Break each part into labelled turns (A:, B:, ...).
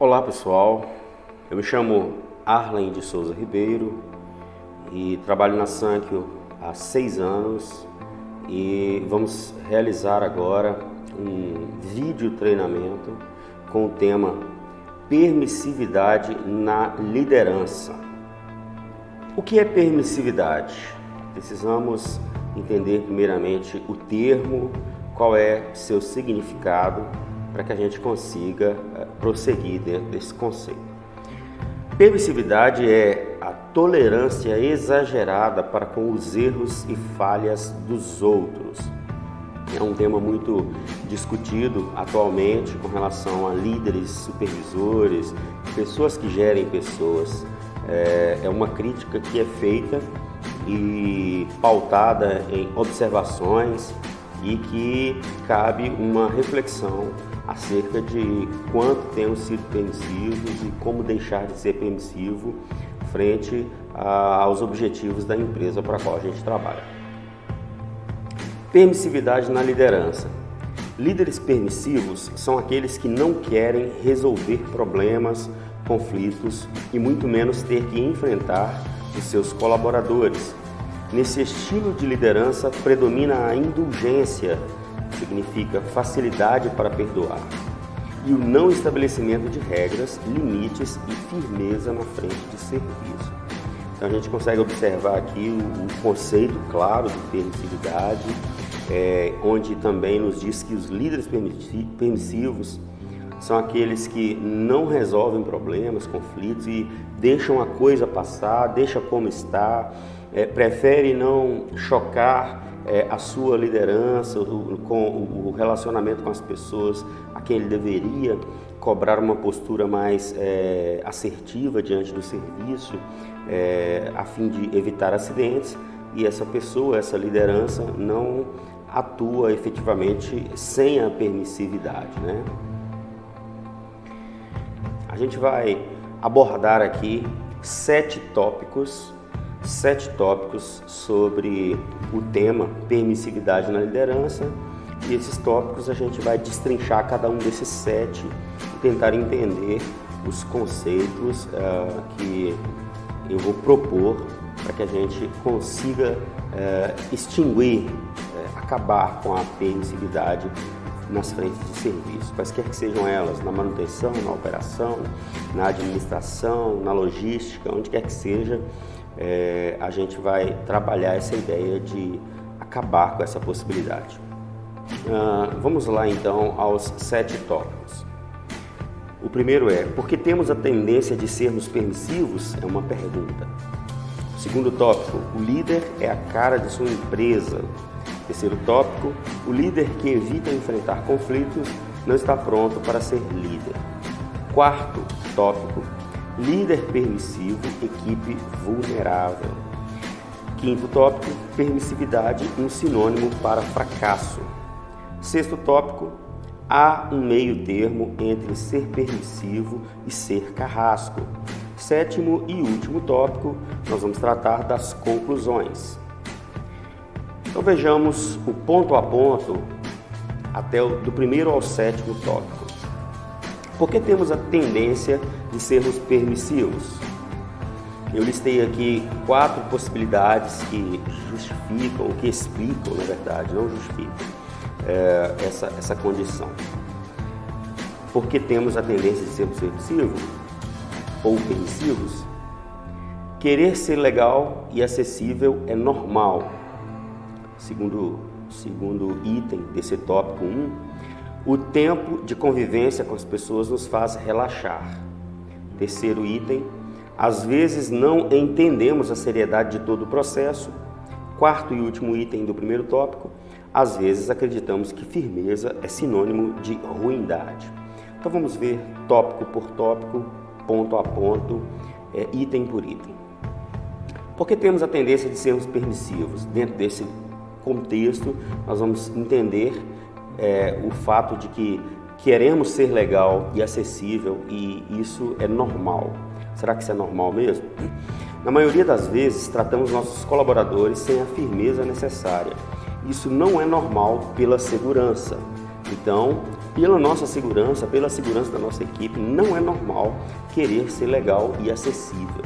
A: Olá pessoal, eu me chamo Arlen de Souza Ribeiro e trabalho na Sankyo há 6 anos e vamos realizar agora um vídeo treinamento com o tema permissividade na liderança. O que é permissividade? Precisamos entender primeiramente o termo, qual é seu significado, para que a gente consiga prosseguir dentro desse conceito. Permissividade é a tolerância exagerada para com os erros e falhas dos outros. É um tema muito discutido atualmente com relação a líderes, supervisores, pessoas que gerem pessoas. É uma crítica que é feita e pautada em observações e que cabe uma reflexão acerca de quanto temos sido permissivos e como deixar de ser permissivo frente aos objetivos da empresa para a qual a gente trabalha. Permissividade na liderança. Líderes permissivos são aqueles que não querem resolver problemas, conflitos e muito menos ter que enfrentar os seus colaboradores. Nesse estilo de liderança predomina a indulgência, que significa facilidade para perdoar, e o não estabelecimento de regras, limites e firmeza na frente de serviço. Então a gente consegue observar aqui o conceito claro de permissividade, onde também nos diz que os líderes permissivos são aqueles que não resolvem problemas, conflitos e deixam a coisa passar, deixa como está, prefere não chocar a sua liderança, com o relacionamento com as pessoas a quem ele deveria cobrar uma postura mais assertiva diante do serviço, a fim de evitar acidentes, e essa pessoa, essa liderança não atua efetivamente sem a permissividade, né? A gente vai abordar aqui 7 tópicos sobre o tema permissividade na liderança, e esses tópicos a gente vai destrinchar cada um desses 7 e tentar entender os conceitos que eu vou propor para que a gente consiga extinguir, acabar com a permissividade nas frentes de serviço, quaisquer que sejam elas, na manutenção, na operação, na administração, na logística, onde quer que seja. A gente vai trabalhar essa ideia de acabar com essa possibilidade. Vamos lá então aos 7 tópicos. O primeiro é: por que temos a tendência de sermos permissivos? É uma pergunta. O segundo tópico: o líder é a cara de sua empresa. Terceiro tópico: o líder que evita enfrentar conflitos não está pronto para ser líder. Quarto tópico: líder permissivo, equipe vulnerável. Quinto tópico: permissividade, um sinônimo para fracasso. Sexto tópico: há um meio termo entre ser permissivo e ser carrasco. Sétimo e último tópico, nós vamos tratar das conclusões. Então vejamos o ponto a ponto do primeiro ao 7º tópico. Por que temos a tendência de sermos permissivos? Eu listei aqui 4 possibilidades que justificam, que explicam, na verdade, não justificam essa condição. Por que temos a tendência de sermos permissivos ou permissivos? Querer ser legal e acessível é normal. Segundo item desse tópico 1, o tempo de convivência com as pessoas nos faz relaxar. Terceiro item: às vezes não entendemos a seriedade de todo o processo. Quarto e último item do primeiro tópico: às vezes acreditamos que firmeza é sinônimo de ruindade. Então vamos ver tópico por tópico, ponto a ponto, item por item. Por que temos a tendência de sermos permissivos? Dentro desse contexto, nós vamos entender o fato de que queremos ser legal e acessível, e isso é normal. Será que isso é normal mesmo? Na maioria das vezes, tratamos nossos colaboradores sem a firmeza necessária. Isso não é normal pela segurança. Então, pela nossa segurança, pela segurança da nossa equipe, não é normal querer ser legal e acessível.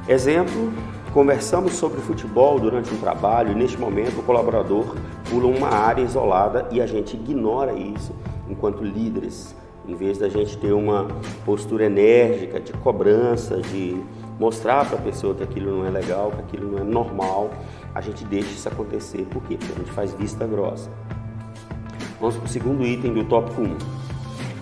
A: Exemplo, conversamos sobre futebol durante um trabalho e neste momento o colaborador pula uma área isolada e a gente ignora isso enquanto líderes. Em vez da gente ter uma postura enérgica, de cobrança, de mostrar para a pessoa que aquilo não é legal, que aquilo não é normal, a gente deixa isso acontecer. Por quê? Porque a gente faz vista grossa. Vamos para o segundo item do tópico 1.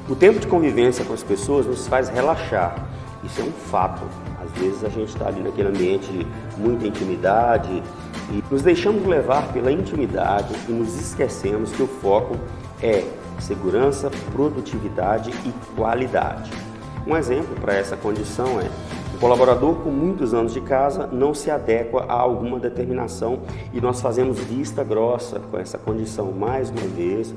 A: O tempo de convivência com as pessoas nos faz relaxar. Isso é um fato. Às vezes a gente está ali naquele ambiente de muita intimidade e nos deixamos levar pela intimidade e nos esquecemos que o foco é segurança, produtividade e qualidade. Um exemplo para essa condição é: o colaborador com muitos anos de casa não se adequa a alguma determinação e nós fazemos vista grossa com essa condição mais uma vez,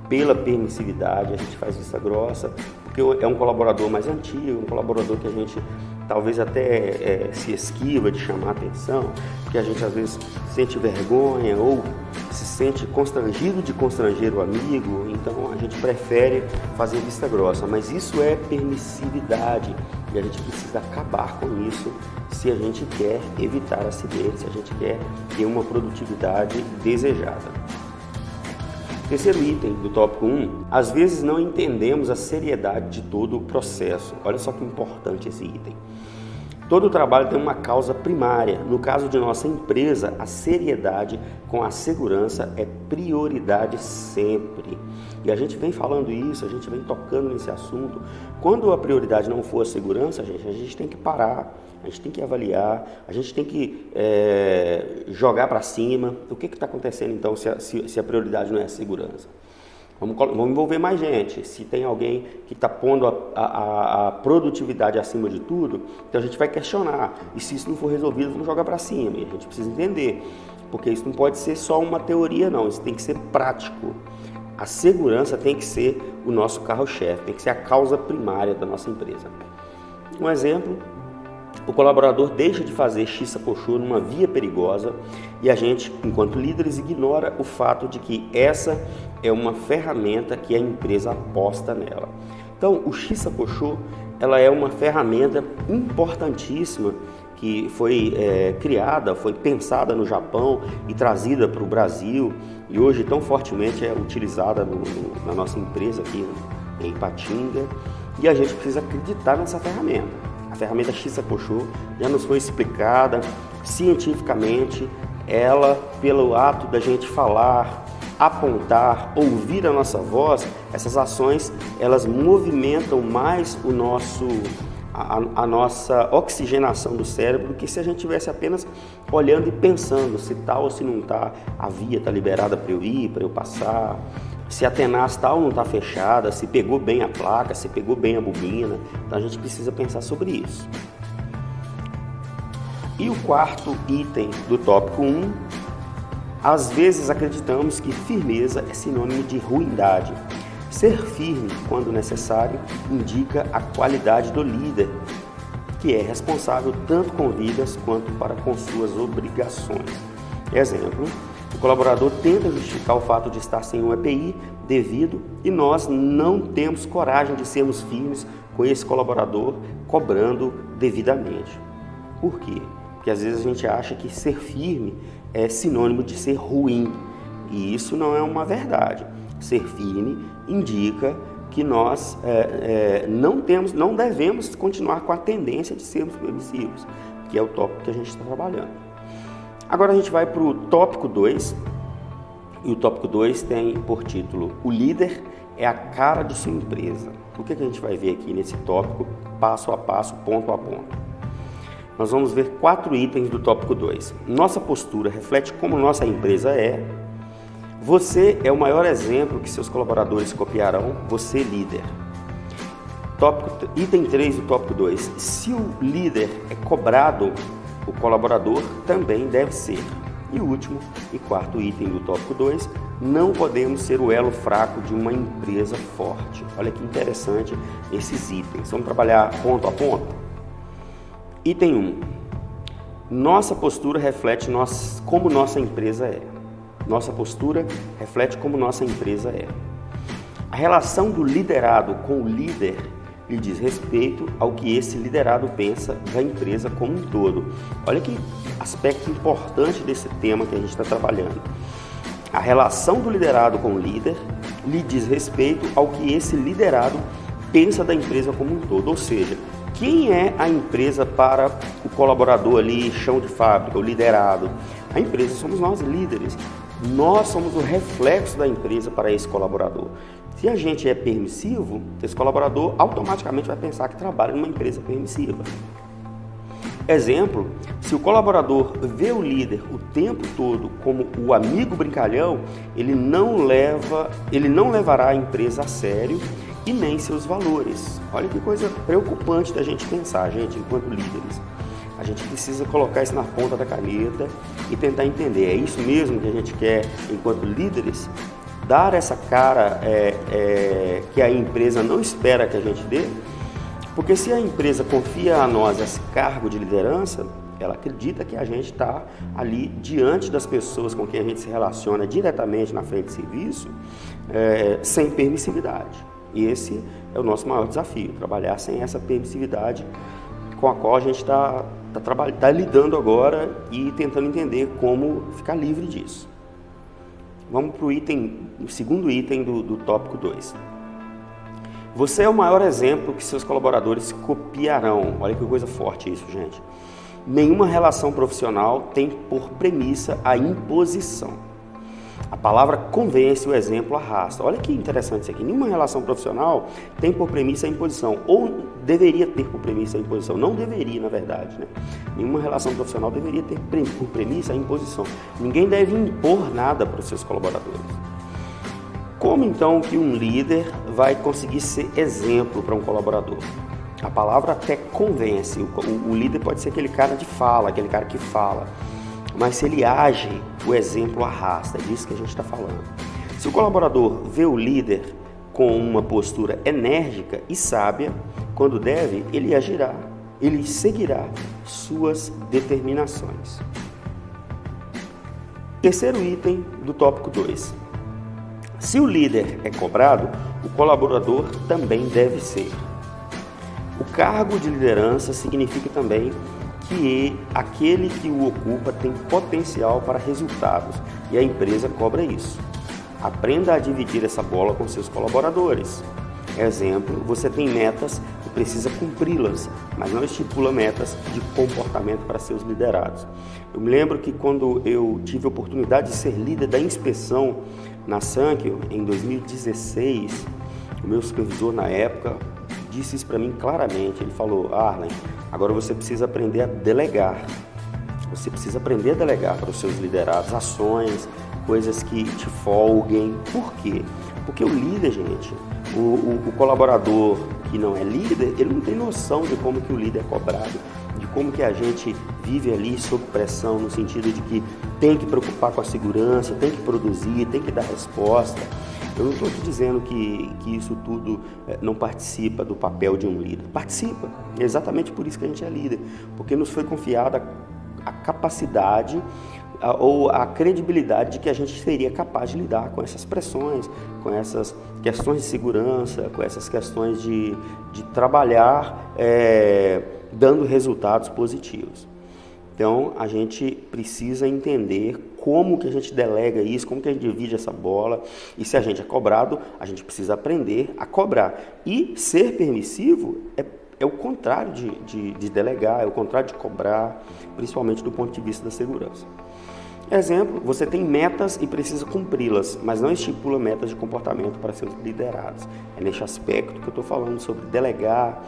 A: pela permissividade, a gente faz vista grossa, porque é um colaborador mais antigo, um colaborador que a gente talvez até se esquiva de chamar atenção, porque a gente às vezes sente vergonha ou se sente constrangido de constranger o amigo, então a gente prefere fazer vista grossa, mas isso é permissividade e a gente precisa acabar com isso se a gente quer evitar acidentes, se a gente quer ter uma produtividade desejada. Terceiro item do tópico 1, às vezes não entendemos a seriedade de todo o processo. Olha só que importante esse item. Todo o trabalho tem uma causa primária. No caso de nossa empresa, a seriedade com a segurança é prioridade sempre. E a gente vem falando isso, a gente vem tocando nesse assunto. Quando a prioridade não for a segurança, a gente tem que parar, a gente tem que avaliar, a gente tem que jogar para cima. O que está acontecendo então se a prioridade não é a segurança? Vamos envolver mais gente. Se tem alguém que está pondo a produtividade acima de tudo, então a gente vai questionar. E se isso não for resolvido, vamos jogar para cima. E a gente precisa entender, porque isso não pode ser só uma teoria, não. Isso tem que ser prático. A segurança tem que ser o nosso carro-chefe, tem que ser a causa primária da nossa empresa. Um exemplo: o colaborador deixa de fazer xiça-poxô numa via perigosa e a gente, enquanto líderes, ignora o fato de que essa é uma ferramenta que a empresa aposta nela. Então, o xiça-poxô, ela é uma ferramenta importantíssima que foi criada, foi pensada no Japão e trazida para o Brasil e hoje tão fortemente é utilizada na nossa empresa aqui em Ipatinga, e a gente precisa acreditar nessa ferramenta. A ferramenta xiça-poxô já nos foi explicada cientificamente. Ela, pelo ato da gente falar, apontar, ouvir a nossa voz, essas ações, elas movimentam mais a nossa oxigenação do cérebro do que se a gente estivesse apenas olhando e pensando se está ou se não está, a via está liberada para eu ir, para eu passar, se a tenaz está ou não está fechada, se pegou bem a placa, se pegou bem a bobina. Então a gente precisa pensar sobre isso. E o quarto item do tópico 1, às vezes acreditamos que firmeza é sinônimo de ruindade. Ser firme, quando necessário, indica a qualidade do líder, que é responsável tanto com vidas quanto para com suas obrigações. Exemplo: o colaborador tenta justificar o fato de estar sem um EPI devido e nós não temos coragem de sermos firmes com esse colaborador cobrando devidamente. Por quê? Porque às vezes a gente acha que ser firme é sinônimo de ser ruim e isso não é uma verdade. Ser firme indica que nós não devemos continuar com a tendência de sermos permissivos, que é o tópico que a gente está trabalhando. Agora a gente vai para o tópico 2, e o tópico 2 tem por título: o líder é a cara de sua empresa. O que a gente vai ver aqui nesse tópico, passo a passo, ponto a ponto? Nós vamos ver 4 itens do tópico 2. Nossa postura reflete como nossa empresa é. Você é o maior exemplo que seus colaboradores copiarão, você líder. Item 3 do tópico 2. Se o líder é cobrado, o colaborador também deve ser. E o último e quarto item do tópico 2, não podemos ser o elo fraco de uma empresa forte. Olha que interessante esses itens. Vamos trabalhar ponto a ponto? Item 1. Nossa postura reflete como nossa empresa é. Nossa postura reflete como nossa empresa é. A relação do liderado com o líder lhe diz respeito ao que esse liderado pensa da empresa como um todo. Olha que aspecto importante desse tema que a gente está trabalhando. A relação do liderado com o líder lhe diz respeito ao que esse liderado pensa da empresa como um todo. Ou seja, quem é a empresa para o colaborador ali, chão de fábrica, o liderado? A empresa somos nós, líderes. Nós somos o reflexo da empresa para esse colaborador. Se a gente é permissivo, esse colaborador automaticamente vai pensar que trabalha numa empresa permissiva. Exemplo, se o colaborador vê o líder o tempo todo como o amigo brincalhão, ele não levará a empresa a sério e nem seus valores. Olha que coisa preocupante da gente pensar, gente, enquanto líderes. A gente precisa colocar isso na ponta da caneta e tentar entender, é isso mesmo que a gente quer enquanto líderes? Dar essa cara que a empresa não espera que a gente dê? Porque se a empresa confia a nós esse cargo de liderança, ela acredita que a gente está ali diante das pessoas com quem a gente se relaciona diretamente na frente de serviço, sem permissividade. E esse é o nosso maior desafio, trabalhar sem essa permissividade com a qual a gente está lidando agora e tentando entender como ficar livre disso. Vamos para o segundo item do tópico 2. Você é o maior exemplo que seus colaboradores copiarão. Olha que coisa forte isso, gente. Nenhuma relação profissional tem por premissa a imposição. A palavra convence, o exemplo arrasta. Olha que interessante isso aqui. Nenhuma relação profissional tem por premissa a imposição. Ou deveria ter por premissa a imposição. Não deveria, na verdade, né? Nenhuma relação profissional deveria ter por premissa a imposição. Ninguém deve impor nada para os seus colaboradores. Como então que um líder vai conseguir ser exemplo para um colaborador? A palavra até convence. O líder pode ser aquele cara de fala, aquele cara que fala. Mas se ele age, o exemplo arrasta, é disso que a gente está falando. Se o colaborador vê o líder com uma postura enérgica e sábia, quando deve, ele agirá, ele seguirá suas determinações. Terceiro item do tópico 2. Se o líder é cobrado, o colaborador também deve ser. O cargo de liderança significa também que aquele que o ocupa tem potencial para resultados e a empresa cobra isso. Aprenda a dividir essa bola com seus colaboradores. Exemplo, você tem metas e precisa cumpri-las, mas não estipula metas de comportamento para seus liderados. Eu me lembro que quando eu tive a oportunidade de ser líder da inspeção na Sankyo, em 2016, o meu supervisor na época disse isso para mim claramente. Ele falou: Arlen, agora você precisa aprender a delegar. Você precisa aprender a delegar para os seus liderados ações, coisas que te folguem. Por quê? Porque o líder, gente, o colaborador que não é líder, ele não tem noção de como que o líder é cobrado, de como que a gente vive ali sob pressão, no sentido de que tem que preocupar com a segurança, tem que produzir, tem que dar resposta. Eu não estou te dizendo que isso tudo não participa do papel de um líder. Participa. É exatamente por isso que a gente é líder. Porque nos foi confiada a capacidade ou a credibilidade de que a gente seria capaz de lidar com essas pressões, com essas questões de segurança, com essas questões de trabalhar dando resultados positivos. Então, a gente precisa entender como que a gente delega isso, como que a gente divide essa bola. E se a gente é cobrado, a gente precisa aprender a cobrar. E ser permissivo é o contrário de delegar, é o contrário de cobrar, principalmente do ponto de vista da segurança. Exemplo, você tem metas e precisa cumpri-las, mas não estipula metas de comportamento para seus liderados. É neste aspecto que eu estou falando sobre delegar,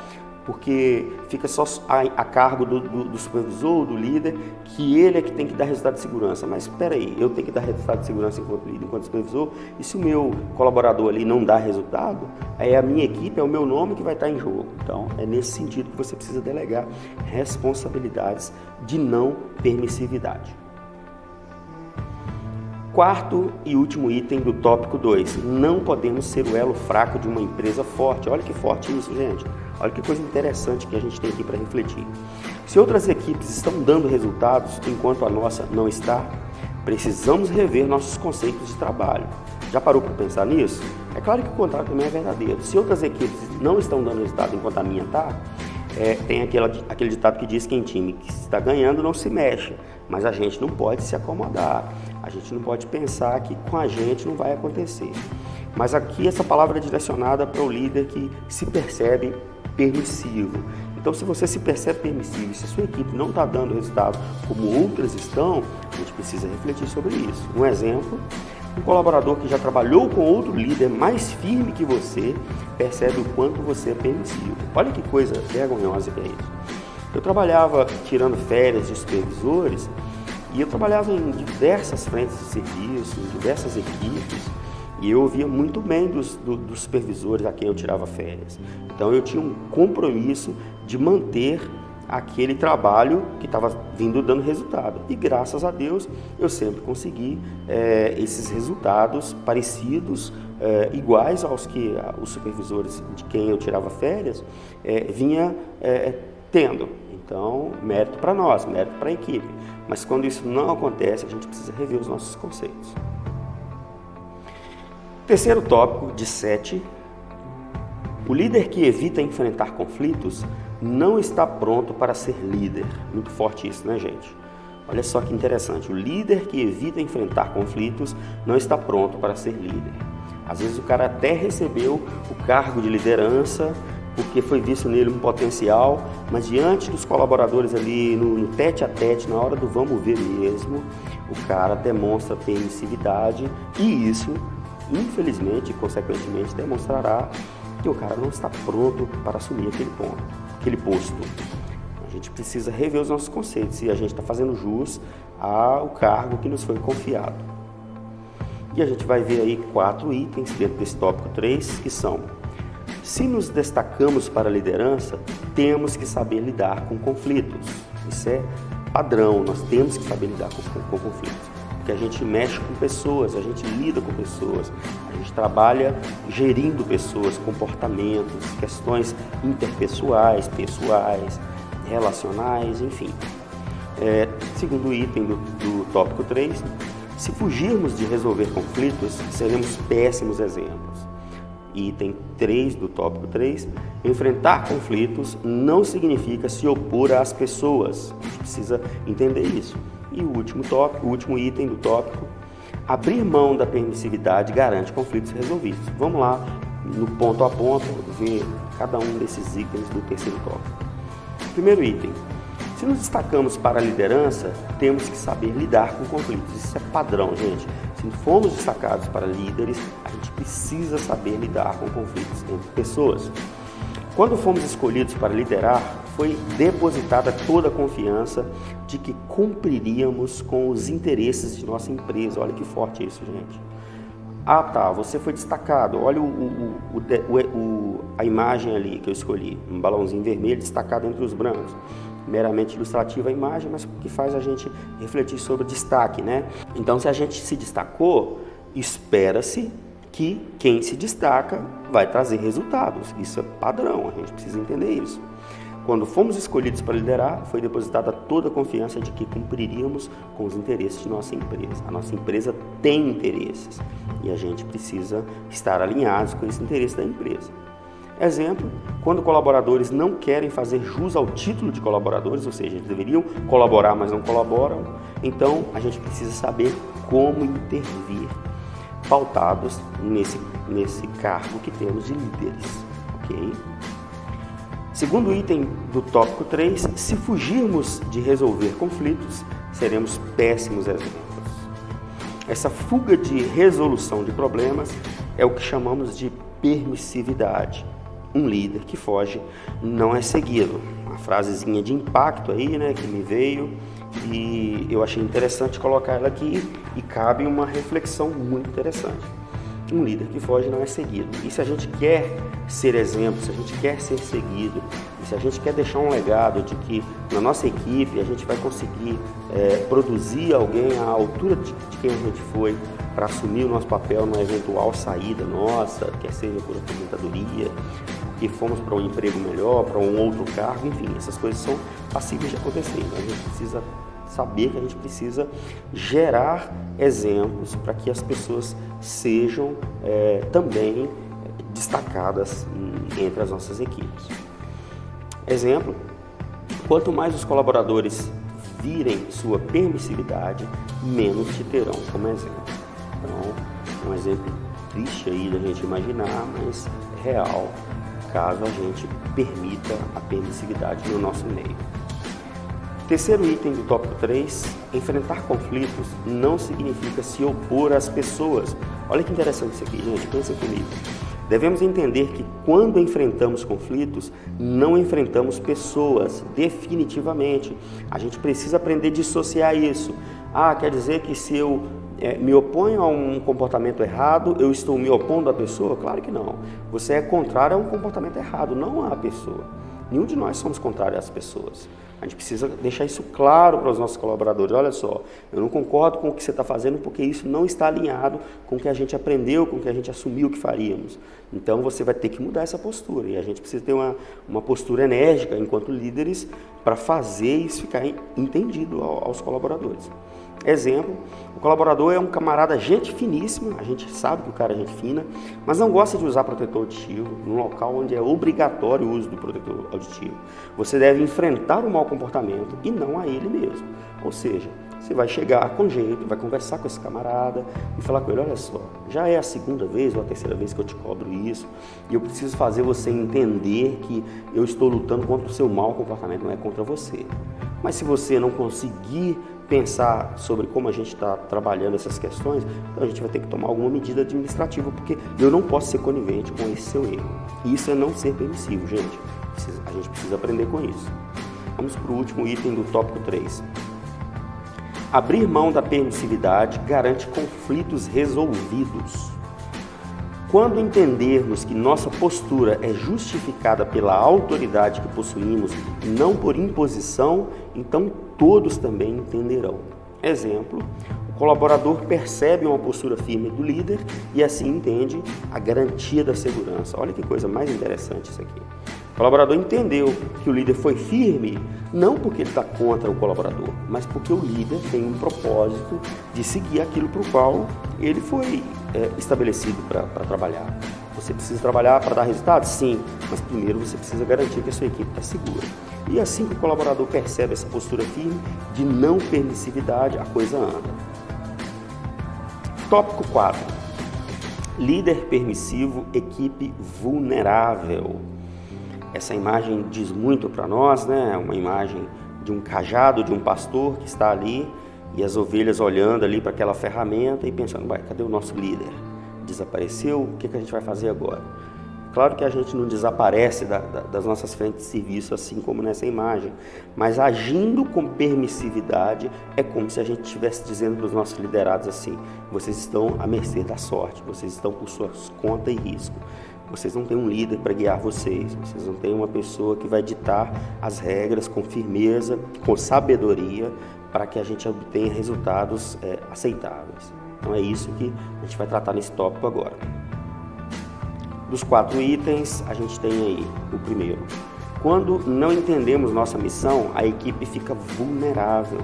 A: porque fica só a cargo do supervisor ou do líder, que ele é que tem que dar resultado de segurança. Mas espera aí, eu tenho que dar resultado de segurança enquanto líder, enquanto supervisor, e se o meu colaborador ali não dá resultado, é a minha equipe, é o meu nome que vai estar em jogo. Então, é nesse sentido que você precisa delegar responsabilidades de não permissividade. Quarto e último item do tópico 2. Não podemos ser o elo fraco de uma empresa forte. Olha que forte isso, gente. Olha que coisa interessante que a gente tem aqui para refletir. Se outras equipes estão dando resultados enquanto a nossa não está, precisamos rever nossos conceitos de trabalho. Já parou para pensar nisso? É claro que o contrário também é verdadeiro. Se outras equipes não estão dando resultado enquanto a minha está, tem aquele ditado que diz que em time que está ganhando não se mexe, mas a gente não pode se acomodar, a gente não pode pensar que com a gente não vai acontecer. Mas aqui essa palavra é direcionada para o líder que se percebe permissivo. Então, se você se percebe permissivo, se sua equipe não está dando resultado como outras estão, a gente precisa refletir sobre isso. Um exemplo, um colaborador que já trabalhou com outro líder mais firme que você, percebe o quanto você é permissivo. Olha que coisa vergonhosa que é isso. Eu trabalhava tirando férias de supervisores e eu trabalhava em diversas frentes de serviço, em diversas equipes, e eu ouvia muito bem dos supervisores a quem eu tirava férias. Então eu tinha um compromisso de manter aquele trabalho que estava vindo dando resultado. E graças a Deus eu sempre consegui esses resultados parecidos, iguais aos que os supervisores de quem eu tirava férias vinha tendo. Então, mérito para nós, mérito para a equipe. Mas quando isso não acontece, a gente precisa rever os nossos conceitos. Terceiro tópico de 7, o líder que evita enfrentar conflitos não está pronto para ser líder. Muito forte isso, né, gente? Olha só que interessante, o líder que evita enfrentar conflitos não está pronto para ser líder. Às vezes o cara até recebeu o cargo de liderança, porque foi visto nele um potencial, mas diante dos colaboradores ali no tete a tete, na hora do vamos ver mesmo, o cara demonstra permissividade e isso, infelizmente e consequentemente, demonstrará que o cara não está pronto para assumir aquele posto. A gente precisa rever os nossos conceitos e a gente está fazendo jus ao cargo que nos foi confiado. E a gente vai ver aí 4 itens dentro desse tópico 3, que são: se nos destacamos para a liderança, temos que saber lidar com conflitos. Isso é padrão, nós temos que saber lidar com conflitos. Porque a gente mexe com pessoas, a gente lida com pessoas, a gente trabalha gerindo pessoas, comportamentos, questões interpessoais, pessoais, relacionais, enfim. Segundo item do tópico 3, se fugirmos de resolver conflitos, seremos péssimos exemplos. Item 3 do tópico 3, enfrentar conflitos não significa se opor às pessoas. A gente precisa entender isso. E o último item do tópico, abrir mão da permissividade garante conflitos resolvidos. Vamos lá, no ponto a ponto, ver cada um desses itens do terceiro tópico. Primeiro item, se nos destacamos para a liderança, temos que saber lidar com conflitos. Isso é padrão, gente. Se formos destacados para líderes, a gente precisa saber lidar com conflitos entre pessoas. Quando fomos escolhidos para liderar, foi depositada toda a confiança de que cumpriríamos com os interesses de nossa empresa. Olha que forte isso, gente. Ah, tá, você foi destacado. Olha a imagem ali que eu escolhi. Um balãozinho vermelho destacado entre os brancos. Meramente ilustrativa a imagem, mas que faz a gente refletir sobre o destaque, né? Então, se a gente se destacou, espera-se que quem se destaca vai trazer resultados. Isso é padrão, a gente precisa entender isso. Quando fomos escolhidos para liderar, foi depositada toda a confiança de que cumpriríamos com os interesses de nossa empresa. A nossa empresa tem interesses e a gente precisa estar alinhados com esse interesse da empresa. Exemplo, quando colaboradores não querem fazer jus ao título de colaboradores, ou seja, eles deveriam colaborar, mas não colaboram, então a gente precisa saber como intervir, pautados nesse cargo que temos de líderes, ok? Segundo item do tópico 3, se fugirmos de resolver conflitos, seremos péssimos exemplos. Essa fuga de resolução de problemas é o que chamamos de permissividade. Um líder que foge não é seguido. Uma frasezinha de impacto aí, né, que me veio e eu achei interessante colocar ela aqui e cabe uma reflexão muito interessante. Um líder que foge não é seguido. E se a gente quer ser exemplo, se a gente quer ser seguido, e se a gente quer deixar um legado de que na nossa equipe a gente vai conseguir produzir alguém à altura de quem a gente foi para assumir o nosso papel numa eventual saída nossa, quer seja por aposentadoria, que fomos para um emprego melhor, para um outro cargo, enfim, essas coisas são passíveis de acontecer. Então a gente precisa saber que a gente precisa gerar exemplos para que as pessoas sejam também destacadas entre as nossas equipes. Exemplo, quanto mais os colaboradores virem sua permissividade, menos te terão como exemplo. Então, um exemplo triste aí da gente imaginar, mas real, caso a gente permita a permissividade no nosso meio. Terceiro item do tópico 3, enfrentar conflitos não significa se opor às pessoas. Olha que interessante isso aqui, gente, pensa comigo. Devemos entender que quando enfrentamos conflitos, não enfrentamos pessoas, definitivamente. A gente precisa aprender a dissociar isso. Quer dizer que se eu me oponho a um comportamento errado, eu estou me opondo à pessoa? Claro que não. Você é contrário a um comportamento errado, não à pessoa. Nenhum de nós somos contrários às pessoas. A gente precisa deixar isso claro para os nossos colaboradores. Olha só, eu não concordo com o que você está fazendo porque isso não está alinhado com o que a gente aprendeu, com o que a gente assumiu que faríamos. Então você vai ter que mudar essa postura e a gente precisa ter uma postura enérgica enquanto líderes para fazer isso ficar entendido aos colaboradores. Exemplo, o colaborador é um camarada gente finíssima, a gente sabe que o cara é gente fina, mas não gosta de usar protetor auditivo num local onde é obrigatório o uso do protetor auditivo. Você deve enfrentar o mau comportamento e não a ele mesmo. Ou seja, você vai chegar com jeito, vai conversar com esse camarada e falar com ele, olha só, já é a segunda vez ou a terceira vez que eu te cobro isso e eu preciso fazer você entender que eu estou lutando contra o seu mau comportamento, não é contra você. Mas se você não conseguir pensar sobre como a gente está trabalhando essas questões, então a gente vai ter que tomar alguma medida administrativa, porque eu não posso ser conivente com esse seu erro. E isso é não ser permissivo, gente. A gente precisa aprender com isso. Vamos para o último item do tópico 3. Abrir mão da permissividade garante conflitos resolvidos. Quando entendermos que nossa postura é justificada pela autoridade que possuímos e não por imposição, então todos também entenderão. Exemplo, o colaborador percebe uma postura firme do líder e assim entende a garantia da segurança. Olha que coisa mais interessante isso aqui. O colaborador entendeu que o líder foi firme, não porque ele está contra o colaborador, mas porque o líder tem um propósito de seguir aquilo para o qual ele foi estabelecido para trabalhar. Você precisa trabalhar para dar resultado? Sim, mas primeiro você precisa garantir que a sua equipe está segura. E assim que o colaborador percebe essa postura firme de não permissividade, a coisa anda. Tópico 4. Líder permissivo, equipe vulnerável. Essa imagem diz muito para nós, né? Uma imagem de um cajado, de um pastor que está ali e as ovelhas olhando ali para aquela ferramenta e pensando, cadê o nosso líder? Desapareceu? O que a gente vai fazer agora? Claro que a gente não desaparece das nossas frentes de serviço assim como nessa imagem, mas agindo com permissividade é como se a gente estivesse dizendo para os nossos liderados assim, vocês estão à mercê da sorte, vocês estão por sua conta e risco. Vocês não têm um líder para guiar vocês não têm uma pessoa que vai ditar as regras com firmeza, com sabedoria, para que a gente obtenha resultados aceitáveis. Então é isso que a gente vai tratar nesse tópico agora. Dos 4 itens, a gente tem aí o primeiro. Quando não entendemos nossa missão, a equipe fica vulnerável.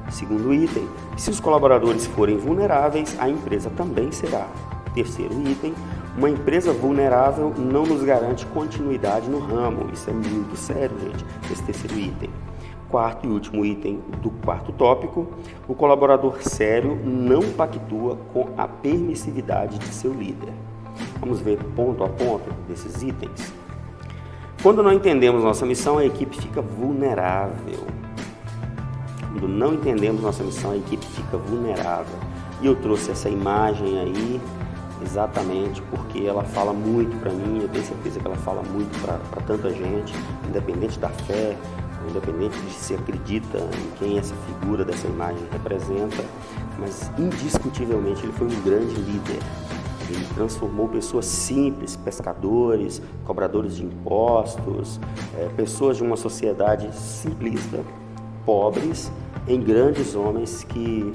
A: Segundo item, se os colaboradores forem vulneráveis, a empresa também será. Terceiro item, uma empresa vulnerável não nos garante continuidade no ramo. Isso é muito sério, gente, esse terceiro item. Quarto e último item do quarto tópico, o colaborador sério não pactua com a permissividade de seu líder. Vamos ver ponto a ponto desses itens. Quando não entendemos nossa missão, a equipe fica vulnerável. Quando não entendemos nossa missão, a equipe fica vulnerável. E eu trouxe essa imagem aí exatamente porque ela fala muito para mim, eu tenho certeza que ela fala muito para tanta gente, independente da fé, independente de se acredita em quem essa figura dessa imagem representa, mas indiscutivelmente ele foi um grande líder. Ele transformou pessoas simples, pescadores, cobradores de impostos, pessoas de uma sociedade simplista, pobres, em grandes homens que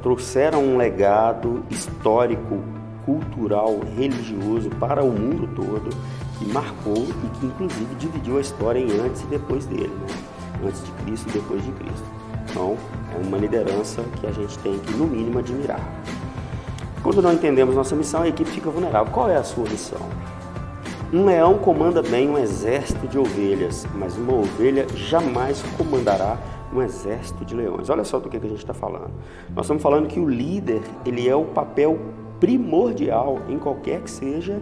A: trouxeram um legado histórico, cultural, religioso para o mundo todo, que marcou e que inclusive dividiu a história em antes e depois dele, né? Antes de Cristo e depois de Cristo. Então, é uma liderança que a gente tem que, no mínimo, admirar. Quando não entendemos nossa missão, a equipe fica vulnerável. Qual é a sua missão? Um leão comanda bem um exército de ovelhas, mas uma ovelha jamais comandará um exército de leões. Olha só do que a gente está falando. Nós estamos falando que o líder, ele é o papel primordial em qualquer que seja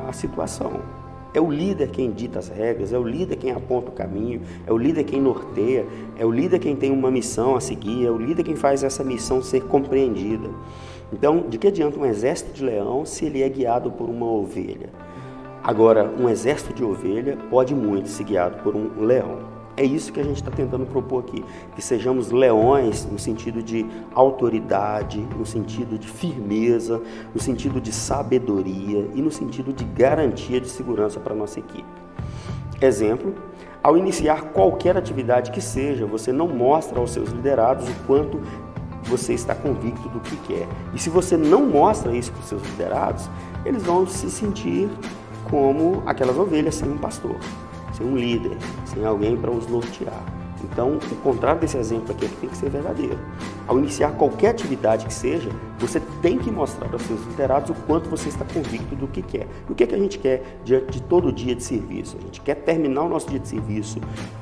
A: a situação. É o líder quem dita as regras, é o líder quem aponta o caminho, é o líder quem norteia, é o líder quem tem uma missão a seguir, é o líder quem faz essa missão ser compreendida. Então, de que adianta um exército de leão se ele é guiado por uma ovelha? Agora, um exército de ovelha pode muito ser guiado por um leão. É isso que a gente está tentando propor aqui, que sejamos leões no sentido de autoridade, no sentido de firmeza, no sentido de sabedoria e no sentido de garantia de segurança para a nossa equipe. Exemplo, ao iniciar qualquer atividade que seja, você não mostra aos seus liderados o quanto você está convicto do que quer. E se você não mostra isso para os seus liderados, eles vão se sentir como aquelas ovelhas sem um pastor, sem um líder, sem alguém para os nortear. Então, o contrário desse exemplo aqui é que tem que ser verdadeiro. Ao iniciar qualquer atividade que seja, você tem que mostrar aos seus liderados o quanto você está convicto do que quer. E o que é que a gente quer diante de todo dia de serviço? A gente quer terminar o nosso dia de serviço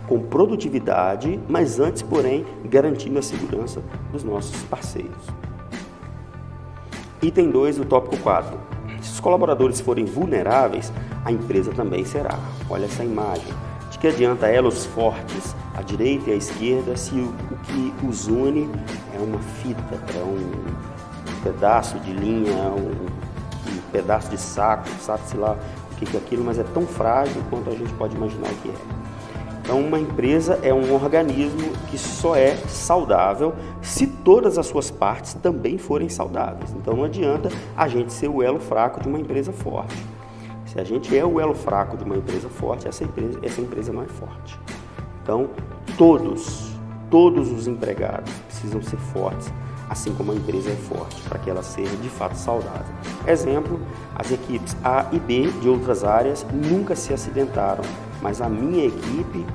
A: com produtividade, mas antes, porém, garantindo a segurança dos nossos parceiros. Item 2 do tópico 4. Se os colaboradores forem vulneráveis, a empresa também será. Olha essa imagem. De que adianta elos fortes, à direita e à esquerda, se o que os une é uma fita, é um pedaço de linha, um pedaço de saco, sabe-se lá o que é aquilo, mas é tão frágil quanto a gente pode imaginar que é. Então, uma empresa é um organismo que só é saudável se todas as suas partes também forem saudáveis. Então, não adianta a gente ser o elo fraco de uma empresa forte. Se a gente é o elo fraco de uma empresa forte, essa empresa não é forte. Então, todos os empregados precisam ser fortes, assim como a empresa é forte, para que ela seja de fato saudável. Exemplo, as equipes A e B de outras áreas nunca se acidentaram, mas a minha equipe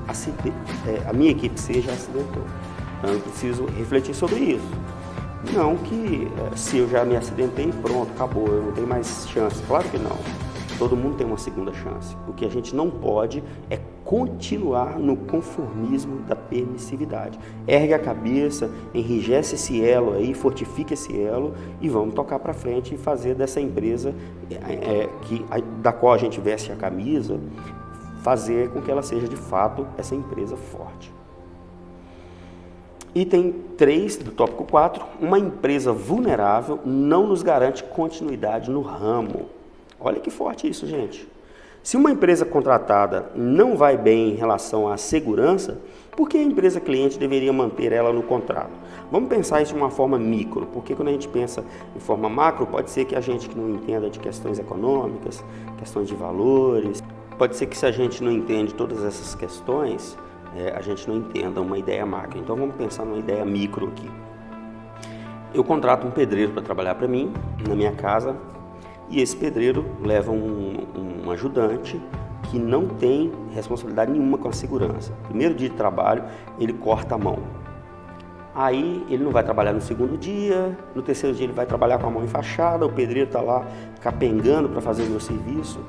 A: C já acidentou. Então, eu preciso refletir sobre isso. Não que se eu já me acidentei, pronto, acabou, eu não tenho mais chance. Claro que não. Todo mundo tem uma segunda chance. O que a gente não pode é continuar no conformismo da permissividade. Ergue a cabeça, enrijece esse elo aí, fortifica esse elo e vamos tocar para frente e fazer dessa empresa da qual a gente veste a camisa, fazer com que ela seja de fato essa empresa forte. Item 3 do tópico 4, uma empresa vulnerável não nos garante continuidade no ramo. Olha que forte isso, gente. Se uma empresa contratada não vai bem em relação à segurança, por que a empresa cliente deveria manter ela no contrato? Vamos pensar isso de uma forma micro, porque quando a gente pensa em forma macro, pode ser que a gente que não entenda de questões econômicas, questões de valores, pode ser que se a gente não entende todas essas questões, a gente não entenda uma ideia macro. Então vamos pensar numa ideia micro aqui. Eu contrato um pedreiro para trabalhar para mim, na minha casa, e esse pedreiro leva um ajudante que não tem responsabilidade nenhuma com a segurança. Primeiro dia de trabalho, ele corta a mão. Aí ele não vai trabalhar no segundo dia, no terceiro dia ele vai trabalhar com a mão enfaixada, o pedreiro está lá capengando para fazer o meu serviço.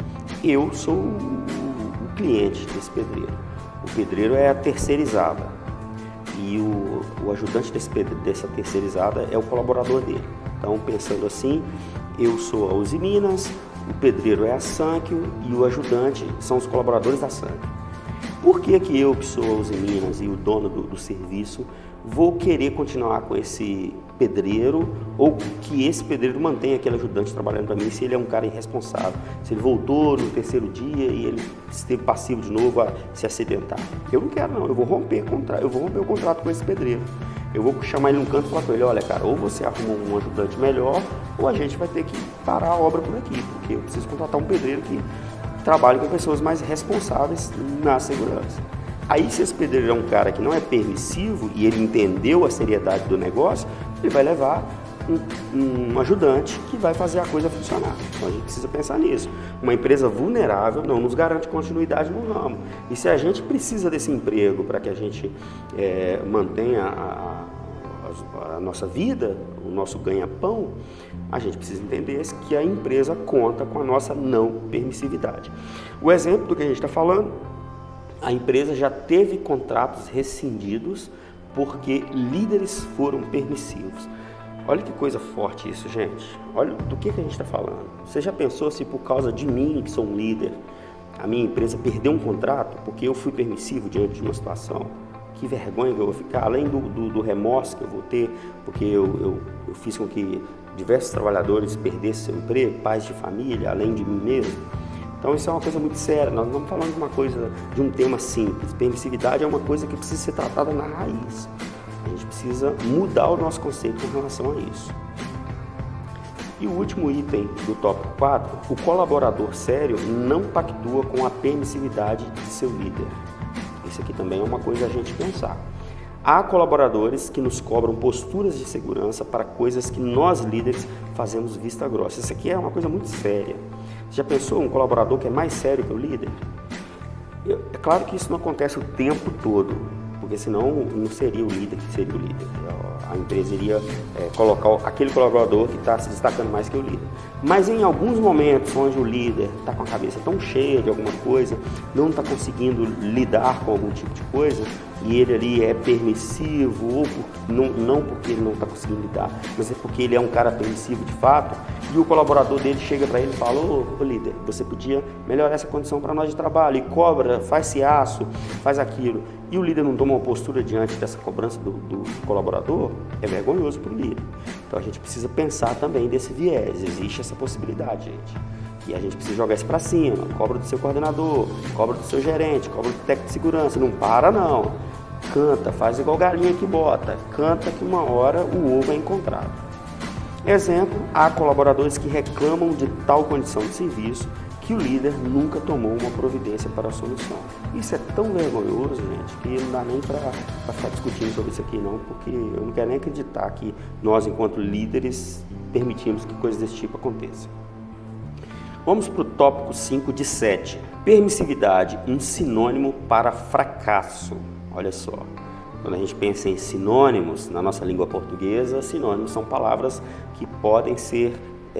A: Eu sou o cliente desse pedreiro. O pedreiro é a terceirizada e o ajudante dessa terceirizada é o colaborador dele. Então, pensando assim, eu sou a Uzi Minas, o pedreiro é a Sankyo e o ajudante são os colaboradores da Sankyo. Por que eu, que sou a Uzi Minas e o dono do serviço, vou querer continuar com esse pedreiro ou que esse pedreiro mantenha aquele ajudante trabalhando para mim se ele é um cara irresponsável, se ele voltou no terceiro dia e ele esteve passivo de novo a se acidentar? Eu não quero não, eu vou romper o contrato com esse pedreiro. Eu vou chamar ele num canto e falar com ele, olha cara, ou você arruma um ajudante melhor ou a gente vai ter que parar a obra por aqui, porque eu preciso contratar um pedreiro que trabalhe com pessoas mais responsáveis na segurança. Aí, se esse pedreiro é um cara que não é permissivo e ele entendeu a seriedade do negócio, ele vai levar um ajudante que vai fazer a coisa funcionar. Então, a gente precisa pensar nisso. Uma empresa vulnerável não nos garante continuidade no ramo. E se a gente precisa desse emprego para que a gente mantenha a nossa vida, o nosso ganha-pão, a gente precisa entender que a empresa conta com a nossa não permissividade. O exemplo do que a gente está falando, a empresa já teve contratos rescindidos porque líderes foram permissivos. Olha que coisa forte isso, gente. Olha do que a gente está falando. Você já pensou se por causa de mim, que sou um líder, a minha empresa perdeu um contrato porque eu fui permissivo diante de uma situação? Que vergonha que eu vou ficar, além do remorso que eu vou ter, porque eu fiz com que diversos trabalhadores perdessem seu emprego, pais de família, além de mim mesmo. Então isso é uma coisa muito séria, nós não estamos falando de uma coisa, de um tema simples. Permissividade é uma coisa que precisa ser tratada na raiz. A gente precisa mudar o nosso conceito com relação a isso. E o último item do tópico 4, o colaborador sério não pactua com a permissividade de seu líder. Isso aqui também é uma coisa a gente pensar. Há colaboradores que nos cobram posturas de segurança para coisas que nós líderes fazemos vista grossa. Isso aqui é uma coisa muito séria. Já pensou um colaborador que é mais sério que o líder? É claro que isso não acontece o tempo todo, porque senão não seria o líder que seria o líder. A empresa iria colocar aquele colaborador que está se destacando mais que o líder. Mas em alguns momentos onde o líder está com a cabeça tão cheia de alguma coisa, não está conseguindo lidar com algum tipo de coisa, e ele ali é permissivo, ou não porque ele não está conseguindo lidar, mas é porque ele é um cara permissivo de fato, e o colaborador dele chega para ele e fala: ô líder, você podia melhorar essa condição para nós de trabalho, e cobra, faz esse aço, faz aquilo. E o líder não toma uma postura diante dessa cobrança do colaborador, é vergonhoso para o líder. Então a gente precisa pensar também desse viés, existe essa possibilidade, gente. E a gente precisa jogar isso para cima, cobra do seu coordenador, cobra do seu gerente, cobra do técnico de segurança, não para não. Canta, faz igual galinha que bota, canta que uma hora o ovo é encontrado. Exemplo, há colaboradores que reclamam de tal condição de serviço que o líder nunca tomou uma providência para a solução. Isso é tão vergonhoso, gente, que não dá nem para ficar discutindo sobre isso aqui não, porque eu não quero nem acreditar que nós, enquanto líderes, permitimos que coisas desse tipo aconteçam. Vamos para o tópico 5 de 7. Permissividade, um sinônimo para fracasso. Olha só, quando a gente pensa em sinônimos, na nossa língua portuguesa, sinônimos são palavras que podem ser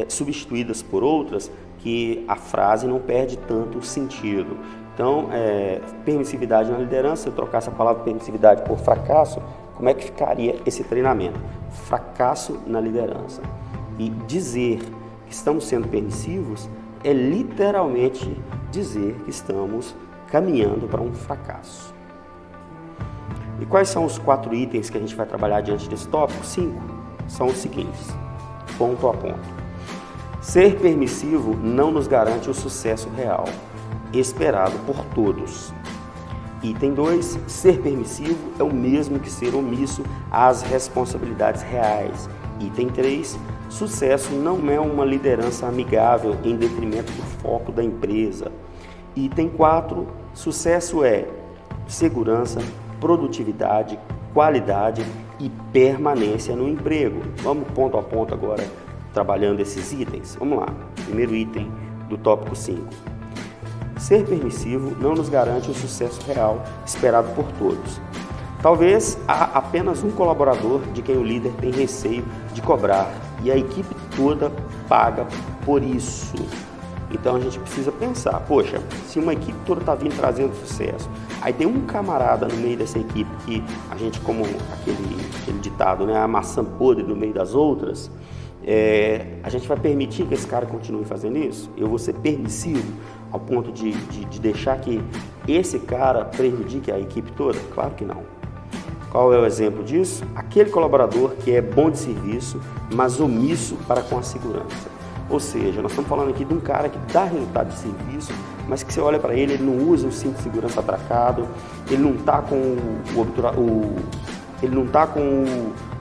A: substituídas por outras, que a frase não perde tanto sentido. Então, permissividade na liderança, se eu trocasse a palavra permissividade por fracasso, como é que ficaria esse treinamento? Fracasso na liderança. E dizer que estamos sendo permissivos é literalmente dizer que estamos caminhando para um fracasso. E quais são os 4 itens que a gente vai trabalhar diante desse tópico? 5. São os seguintes, ponto a ponto. Ser permissivo não nos garante o sucesso real, esperado por todos. Item 2. Ser permissivo é o mesmo que ser omisso às responsabilidades reais. Item 3. Sucesso não é uma liderança amigável em detrimento do foco da empresa. Item 4. Sucesso é segurança, produtividade, qualidade e permanência no emprego. Vamos ponto a ponto agora, trabalhando esses itens. Vamos lá. Primeiro item do tópico 5. Ser permissivo não nos garante o sucesso real esperado por todos. Talvez há apenas um colaborador de quem o líder tem receio de cobrar e a equipe toda paga por isso. Então a gente precisa pensar, poxa, se uma equipe toda está vindo trazendo sucesso, aí tem um camarada no meio dessa equipe que a gente, como aquele ditado, né, a maçã podre no meio das outras, a gente vai permitir que esse cara continue fazendo isso? Eu vou ser permissivo ao ponto de deixar que esse cara prejudique a equipe toda? Claro que não. Qual é o exemplo disso? Aquele colaborador que é bom de serviço, mas omisso para com a segurança. Ou seja, nós estamos falando aqui de um cara que dá resultado de serviço, mas que você olha para ele, ele não usa o cinto de segurança atracado, ele não está com o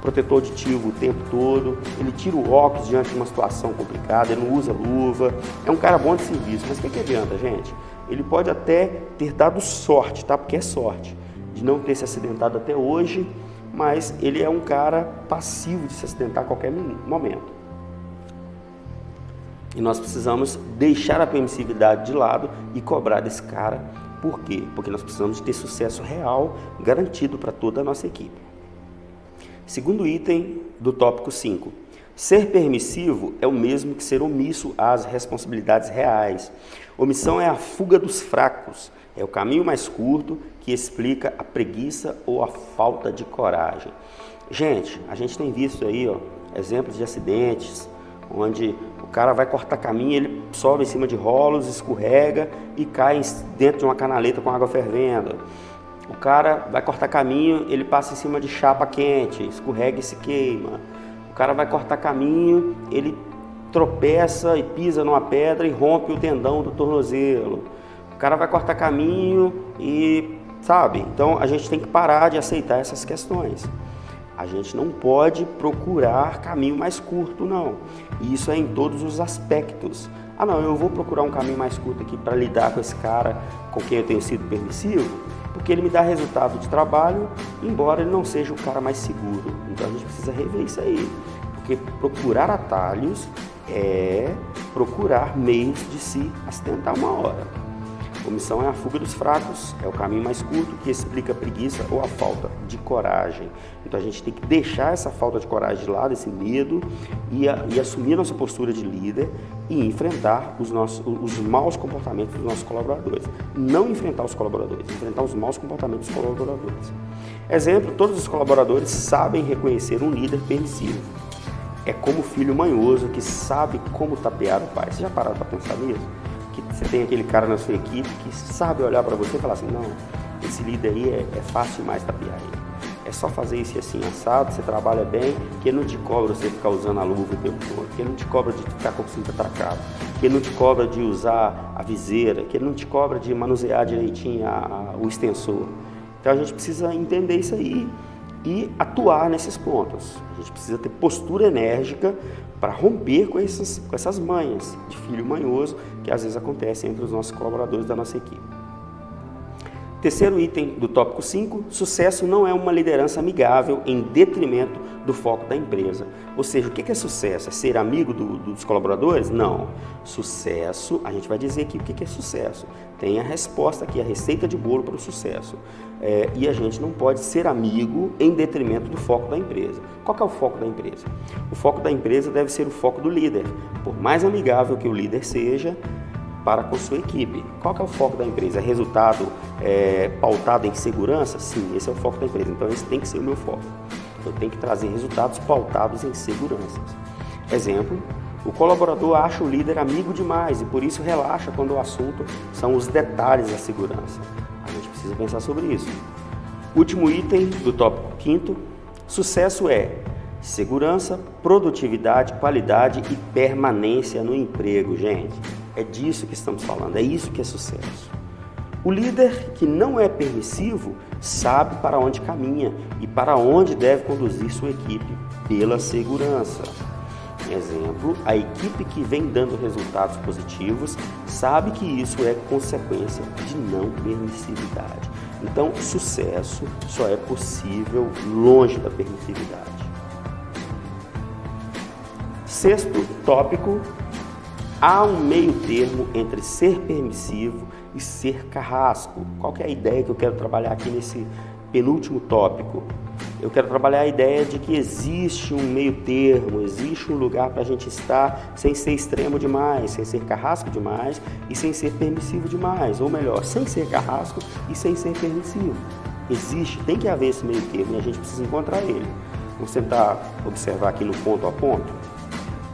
A: protetor auditivo o tempo todo, ele tira o óculos diante de uma situação complicada, ele não usa luva, é um cara bom de serviço, mas o que adianta, gente? Ele pode até ter dado sorte, tá? Porque é sorte, de não ter se acidentado até hoje, mas ele é um cara passivo de se acidentar a qualquer momento. E nós precisamos deixar a permissividade de lado e cobrar desse cara. Por quê? Porque nós precisamos ter sucesso real garantido para toda a nossa equipe. Segundo item do tópico 5. Ser permissivo é o mesmo que ser omisso às responsabilidades reais. Omissão é a fuga dos fracos, é o caminho mais curto que explica a preguiça ou a falta de coragem. Gente, a gente tem visto aí, exemplos de acidentes, onde o cara vai cortar caminho, ele sobe em cima de rolos, escorrega e cai dentro de uma canaleta com água fervendo. O cara vai cortar caminho, ele passa em cima de chapa quente, escorrega e se queima. O cara vai cortar caminho, ele tropeça e pisa numa pedra e rompe o tendão do tornozelo. O cara vai cortar caminho e, sabe? Então a gente tem que parar de aceitar essas questões. A gente não pode procurar caminho mais curto, não. E isso é em todos os aspectos. Ah, não, eu vou procurar um caminho mais curto aqui para lidar com esse cara com quem eu tenho sido permissivo, porque ele me dá resultado de trabalho, embora ele não seja o cara mais seguro. Então a gente precisa rever isso aí, porque procurar atalhos é procurar meios de se astentar uma hora. Omissão é a fuga dos fracos, é o caminho mais curto que explica a preguiça ou a falta de coragem. Então a gente tem que deixar essa falta de coragem de lado, esse medo, e assumir a nossa postura de líder e enfrentar os maus comportamentos dos nossos colaboradores. Não enfrentar os colaboradores, enfrentar os maus comportamentos dos colaboradores. Exemplo, todos os colaboradores sabem reconhecer um líder permissivo. É como o filho manhoso que sabe como tapear o pai. Você já pararam para pensar nisso? Que você tem aquele cara na sua equipe que sabe olhar para você e falar assim, não, esse líder aí é fácil demais tapear ele. É só fazer isso assim, assado, você trabalha bem, que ele não te cobra você ficar usando a luva o tempo todo, que ele não te cobra de ficar com o cinto atracado, que ele não te cobra de usar a viseira, que ele não te cobra de manusear direitinho o extensor. Então a gente precisa entender isso aí e atuar nesses pontos. A gente precisa ter postura enérgica para romper com essas manhas de filho manhoso que às vezes acontecem entre os nossos colaboradores da nossa equipe. Terceiro item do tópico 5, sucesso não é uma liderança amigável em detrimento do foco da empresa. Ou seja, o que é sucesso? É ser amigo dos colaboradores? Não. Sucesso, a gente vai dizer aqui o que é sucesso. Tem a resposta aqui, a receita de bolo para o sucesso. E a gente não pode ser amigo em detrimento do foco da empresa. Qual que é o foco da empresa? O foco da empresa deve ser o foco do líder. Por mais amigável que o líder seja, para com sua equipe. Qual que é o foco da empresa? É resultado pautado em segurança? Sim, esse é o foco da empresa. Então esse tem que ser o meu foco. Eu tenho que trazer resultados pautados em segurança. Exemplo, o colaborador acha o líder amigo demais e por isso relaxa quando o assunto são os detalhes da segurança. A gente precisa pensar sobre isso. Último item do tópico 5º, sucesso é segurança, produtividade, qualidade e permanência no emprego, gente. É disso que estamos falando, é isso que é sucesso. O líder que não é permissivo sabe para onde caminha e para onde deve conduzir sua equipe pela segurança. Exemplo, a equipe que vem dando resultados positivos sabe que isso é consequência de não permissividade. Então, sucesso só é possível longe da permissividade. Sexto tópico, há um meio termo entre ser permissivo e ser carrasco. Qual que é a ideia que eu quero trabalhar aqui nesse penúltimo tópico? Eu quero trabalhar a ideia de que existe um meio termo, existe um lugar para a gente estar sem ser extremo demais, sem ser carrasco demais e sem ser permissivo demais. Ou melhor, sem ser carrasco e sem ser permissivo. Existe, tem que haver esse meio termo e a gente precisa encontrar ele. Vamos tentar observar aqui no ponto a ponto.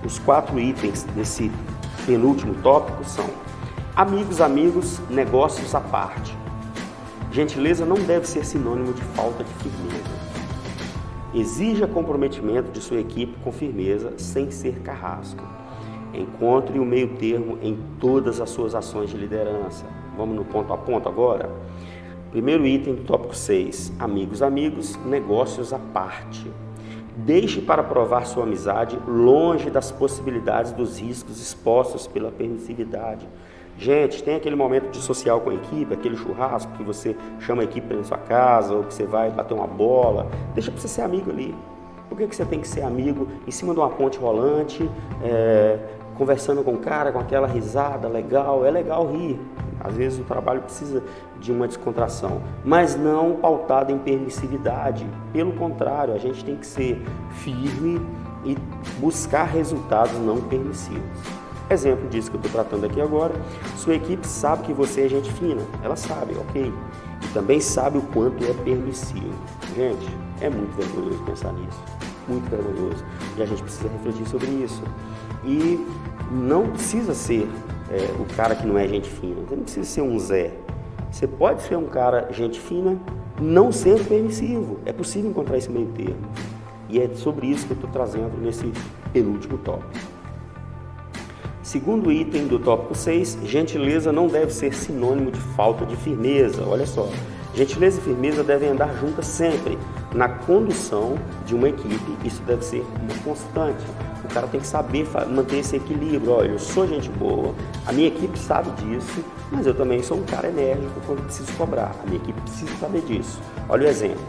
A: Os 4 itens desse penúltimo tópico são amigos, negócios à parte. Gentileza não deve ser sinônimo de falta de firmeza. Exija comprometimento de sua equipe com firmeza, sem ser carrasco. Encontre o meio termo em todas as suas ações de liderança. Vamos no ponto a ponto agora? Primeiro item do tópico 6, amigos, negócios à parte. Deixe para provar sua amizade longe das possibilidades dos riscos expostos pela permissividade. Gente, tem aquele momento de social com a equipe, aquele churrasco que você chama a equipe para ir na sua casa, ou que você vai bater uma bola. Deixa para você ser amigo ali. Por que você tem que ser amigo em cima de uma ponte rolante, conversando com o cara, com aquela risada legal, é legal rir. Às vezes o trabalho precisa de uma descontração, mas não pautado em permissividade. Pelo contrário, a gente tem que ser firme e buscar resultados não permissivos. Exemplo disso que eu estou tratando aqui agora, sua equipe sabe que você é gente fina, ela sabe, ok? E também sabe o quanto é permissivo. Gente, é muito vergonhoso pensar nisso, muito vergonhoso. E a gente precisa refletir sobre isso. E não precisa ser o cara que não é gente fina, você não precisa ser um Zé. Você pode ser um cara gente fina, não sendo permissivo. É possível encontrar esse meio termo. E é sobre isso que eu estou trazendo nesse penúltimo tópico. Segundo item do tópico 6, gentileza não deve ser sinônimo de falta de firmeza. Olha só, gentileza e firmeza devem andar juntas sempre. Na condução de uma equipe, isso deve ser uma constante. O cara tem que saber manter esse equilíbrio. Olha, eu sou gente boa, a minha equipe sabe disso, mas eu também sou um cara enérgico quando preciso cobrar. A minha equipe precisa saber disso. Olha o exemplo.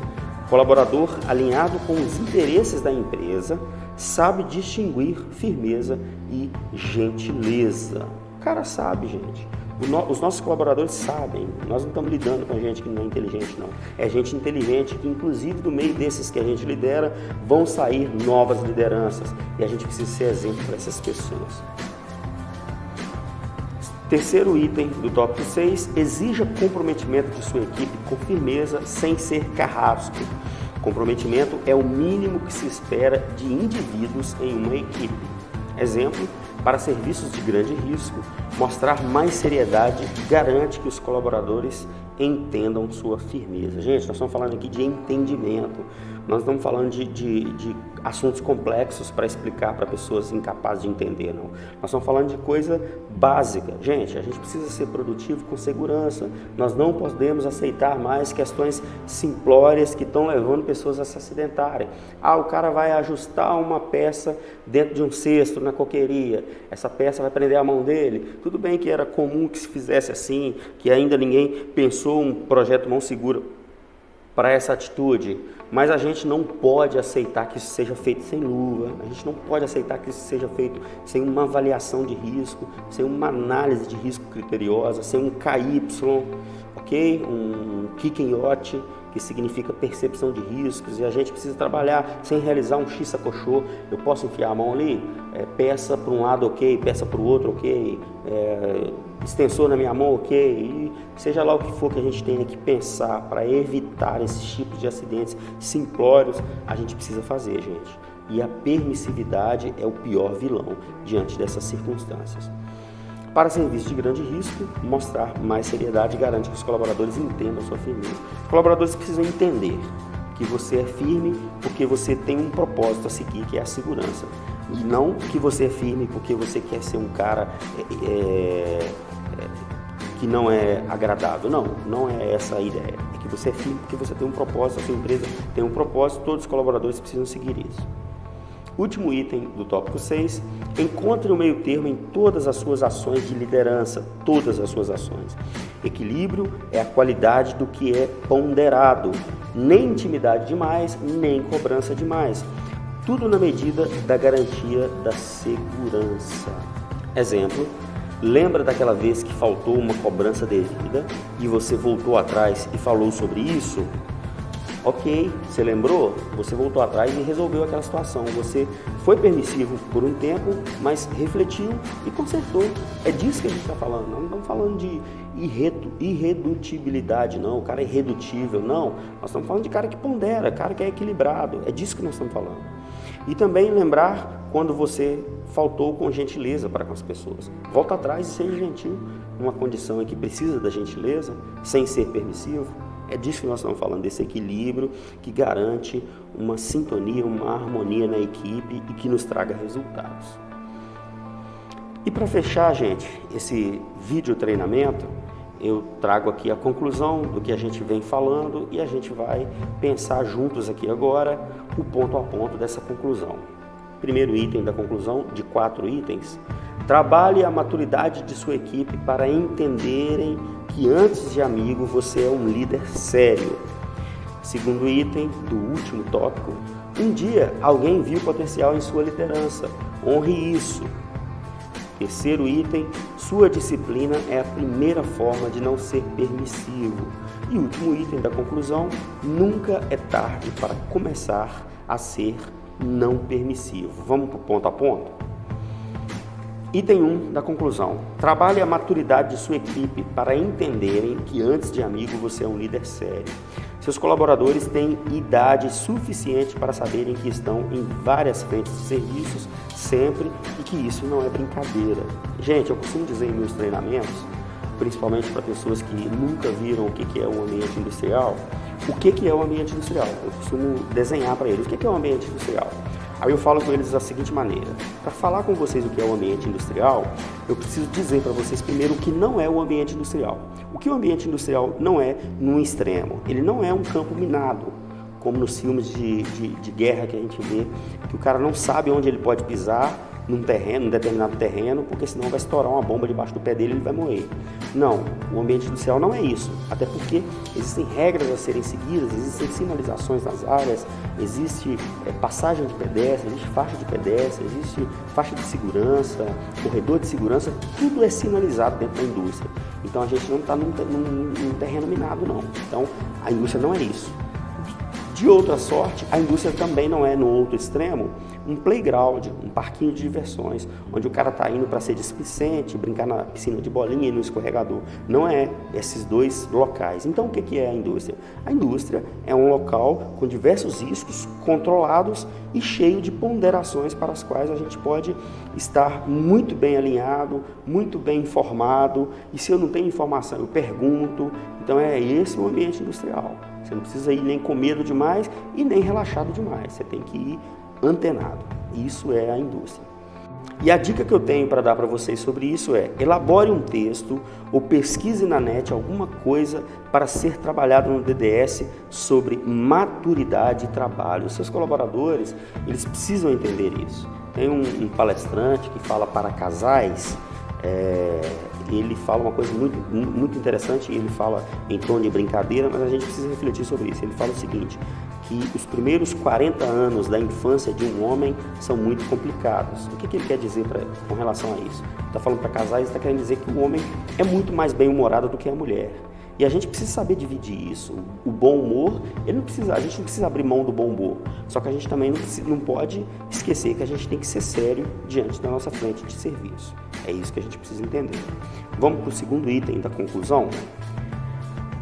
A: Colaborador alinhado com os interesses da empresa sabe distinguir firmeza e gentileza. O cara sabe, gente. Os nossos colaboradores sabem. Nós não estamos lidando com gente que não é inteligente, não. É gente inteligente que, inclusive, do meio desses que a gente lidera, vão sair novas lideranças. E a gente precisa ser exemplo para essas pessoas. Terceiro item do tópico 6, exija comprometimento de sua equipe com firmeza, sem ser carrasco. Comprometimento é o mínimo que se espera de indivíduos em uma equipe. Exemplo, para serviços de grande risco, mostrar mais seriedade garante que os colaboradores entendam sua firmeza. Gente, nós estamos falando aqui de entendimento, nós estamos falando de assuntos complexos para explicar para pessoas incapazes de entender, não. Nós estamos falando de coisa básica. Gente, a gente precisa ser produtivo com segurança, nós não podemos aceitar mais questões simplórias que estão levando pessoas a se acidentarem. O cara vai ajustar uma peça dentro de um cesto na coqueria, essa peça vai prender a mão dele. Tudo bem que era comum que se fizesse assim, que ainda ninguém pensou um projeto mão segura para essa atitude, mas a gente não pode aceitar que isso seja feito sem luva, a gente não pode aceitar que isso seja feito sem uma avaliação de risco, sem uma análise de risco criteriosa, sem um KY, ok? Um Kikenyote, que significa percepção de riscos, e a gente precisa trabalhar sem realizar um X-sacochô. Eu posso enfiar a mão ali, peça para um lado ok, peça para o outro ok, extensor na minha mão ok, e seja lá o que for que a gente tenha que pensar para evitar esses tipos de acidentes simplórios, a gente precisa fazer, gente. E a permissividade é o pior vilão diante dessas circunstâncias. Para serviços de grande risco, mostrar mais seriedade garante que os colaboradores entendam sua firmeza. Os colaboradores precisam entender que você é firme porque você tem um propósito a seguir, que é a segurança. E não que você é firme porque você quer ser um cara que não é agradável. Não é essa a ideia. É que você é firme porque você tem um propósito, a sua empresa tem um propósito, todos os colaboradores precisam seguir isso. Último item do tópico 6, encontre o meio termo em todas as suas ações de liderança, todas as suas ações. Equilíbrio é a qualidade do que é ponderado, nem intimidade demais, nem cobrança demais. Tudo na medida da garantia da segurança. Exemplo, lembra daquela vez que faltou uma cobrança devida e você voltou atrás e falou sobre isso? Ok, você lembrou? Você voltou atrás e resolveu aquela situação. Você foi permissivo por um tempo, mas refletiu e consertou. É disso que a gente está falando. Não estamos falando de irredutibilidade, não. O cara é irredutível, não. Nós estamos falando de cara que pondera, cara que é equilibrado. É disso que nós estamos falando. E também lembrar quando você faltou com gentileza para com as pessoas. Volta atrás e seja gentil numa condição em que precisa da gentileza, sem ser permissivo. É disso que nós estamos falando, desse equilíbrio que garante uma sintonia, uma harmonia na equipe e que nos traga resultados. E para fechar, gente, esse vídeo treinamento, eu trago aqui a conclusão do que a gente vem falando e a gente vai pensar juntos aqui agora o ponto a ponto dessa conclusão. Primeiro item da conclusão, de 4 itens, trabalhe a maturidade de sua equipe para entenderem que antes de amigo você é um líder sério. Segundo item do último tópico, um dia alguém viu potencial em sua liderança, honre isso. Terceiro item, sua disciplina é a primeira forma de não ser permissivo. E último item da conclusão, nunca é tarde para começar a ser não permissivo. Vamos para o ponto a ponto? Item 1 da conclusão. Trabalhe a maturidade de sua equipe para entenderem que antes de amigo você é um líder sério. Seus colaboradores têm idade suficiente para saberem que estão em várias frentes de serviços sempre e que isso não é brincadeira. Gente, eu costumo dizer em meus treinamentos, principalmente para pessoas que nunca viram o que é um ambiente industrial, o que é o ambiente industrial. Eu costumo desenhar para eles o que é um ambiente industrial. Aí eu falo com eles da seguinte maneira: para falar com vocês o que é o ambiente industrial, eu preciso dizer para vocês primeiro o que não é o ambiente industrial. O que o ambiente industrial não é num extremo? Ele não é um campo minado, como nos filmes de guerra que a gente vê, que o cara não sabe onde ele pode pisar num determinado terreno, porque senão vai estourar uma bomba debaixo do pé dele e ele vai morrer. Não, o ambiente industrial não é isso, até porque existem regras a serem seguidas, existem sinalizações nas áreas, existe passagem de pedestre, existe faixa de pedestre, existe faixa de segurança, corredor de segurança, tudo é sinalizado dentro da indústria. Então a gente não está num terreno minado, não. Então a indústria não é isso. De outra sorte, a indústria também não é, no outro extremo, um playground, um parquinho de diversões, onde o cara está indo para ser displicente, brincar na piscina de bolinha e no escorregador. Não é esses dois locais. Então, o que é a indústria? A indústria é um local com diversos riscos controlados e cheio de ponderações para as quais a gente pode estar muito bem alinhado, muito bem informado, e se eu não tenho informação, eu pergunto. Então, é esse o ambiente industrial. Você não precisa ir nem com medo demais e nem relaxado demais. Você tem que ir antenado. Isso é a indústria. E a dica que eu tenho para dar para vocês sobre isso é: elabore um texto ou pesquise na net alguma coisa para ser trabalhado no DDS sobre maturidade e trabalho. Os seus colaboradores, eles precisam entender isso. Tem um palestrante que fala para casais, ele fala uma coisa muito interessante, ele fala em tom de brincadeira, mas a gente precisa refletir sobre isso. Ele fala o seguinte, que os primeiros 40 anos da infância de um homem são muito complicados. O que ele quer dizer com relação a isso? Está falando para casais, está querendo dizer que o homem é muito mais bem-humorado do que a mulher. E a gente precisa saber dividir isso. O bom humor, a gente não precisa abrir mão do bom humor. Só que a gente também não pode esquecer que a gente tem que ser sério diante da nossa frente de serviço. É isso que a gente precisa entender. Vamos para o segundo item da conclusão.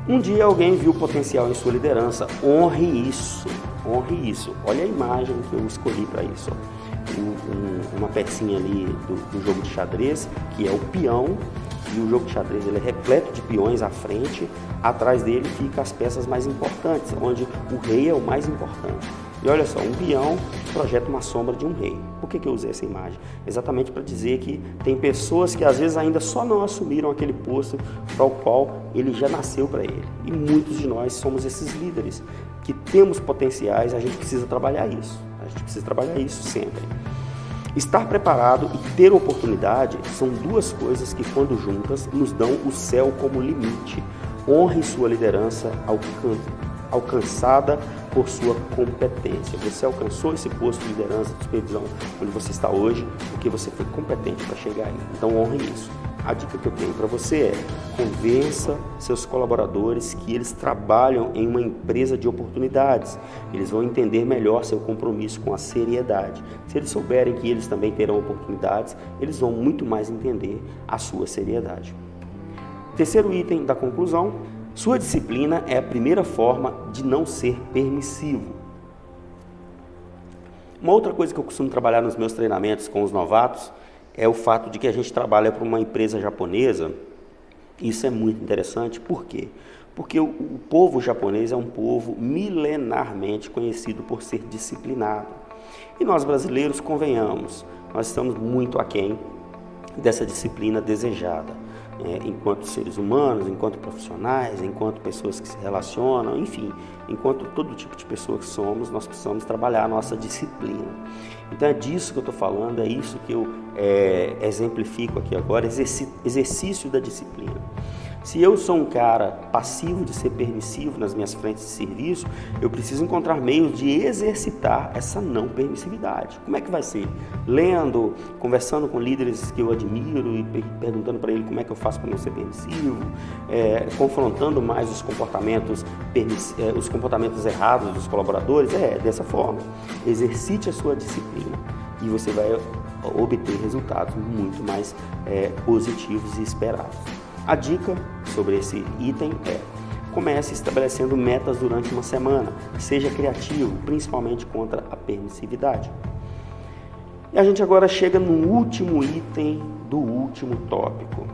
A: Um dia alguém viu potencial em sua liderança. Honre isso. Honre isso. Olha a imagem que eu escolhi para isso. Uma pecinha ali do jogo de xadrez, que é o peão. E o jogo de xadrez ele é repleto de peões à frente, atrás dele ficam as peças mais importantes, onde o rei é o mais importante. E olha só, um peão projeta uma sombra de um rei. Por que eu usei essa imagem? Exatamente para dizer que tem pessoas que às vezes ainda só não assumiram aquele posto para o qual ele já nasceu para ele. E muitos de nós somos esses líderes que temos potenciais, a gente precisa trabalhar isso. A gente precisa trabalhar isso sempre. Estar preparado e ter oportunidade são duas coisas que, quando juntas, nos dão o céu como limite. Honre sua liderança alcançada por sua competência. Você alcançou esse posto de liderança, de supervisão, onde você está hoje, porque você foi competente para chegar aí. Então, honre isso. A dica que eu tenho para você é: convença seus colaboradores que eles trabalham em uma empresa de oportunidades. Eles vão entender melhor seu compromisso com a seriedade. Se eles souberem que eles também terão oportunidades, eles vão muito mais entender a sua seriedade. Terceiro item da conclusão: sua disciplina é a primeira forma de não ser permissivo. Uma outra coisa que eu costumo trabalhar nos meus treinamentos com os novatos é o fato de que a gente trabalha para uma empresa japonesa. Isso é muito interessante. Por quê? Porque o povo japonês é um povo milenarmente conhecido por ser disciplinado. E nós brasileiros, convenhamos, nós estamos muito aquém dessa disciplina desejada. Enquanto seres humanos, enquanto profissionais, enquanto pessoas que se relacionam, enfim, enquanto todo tipo de pessoa que somos, nós precisamos trabalhar a nossa disciplina. Então é disso que eu estou falando, é isso que eu exemplifico aqui agora, exercício da disciplina. Se eu sou um cara passivo de ser permissivo nas minhas frentes de serviço, eu preciso encontrar meios de exercitar essa não permissividade. Como é que vai ser? Lendo, conversando com líderes que eu admiro e perguntando para ele como é que eu faço para não ser permissivo, confrontando mais os comportamentos errados dos colaboradores. Dessa forma. Exercite a sua disciplina e você vai obter resultados muito mais positivos e esperados. A dica sobre esse item é: comece estabelecendo metas durante uma semana, seja criativo, principalmente contra a permissividade. E a gente agora chega no último item do último tópico.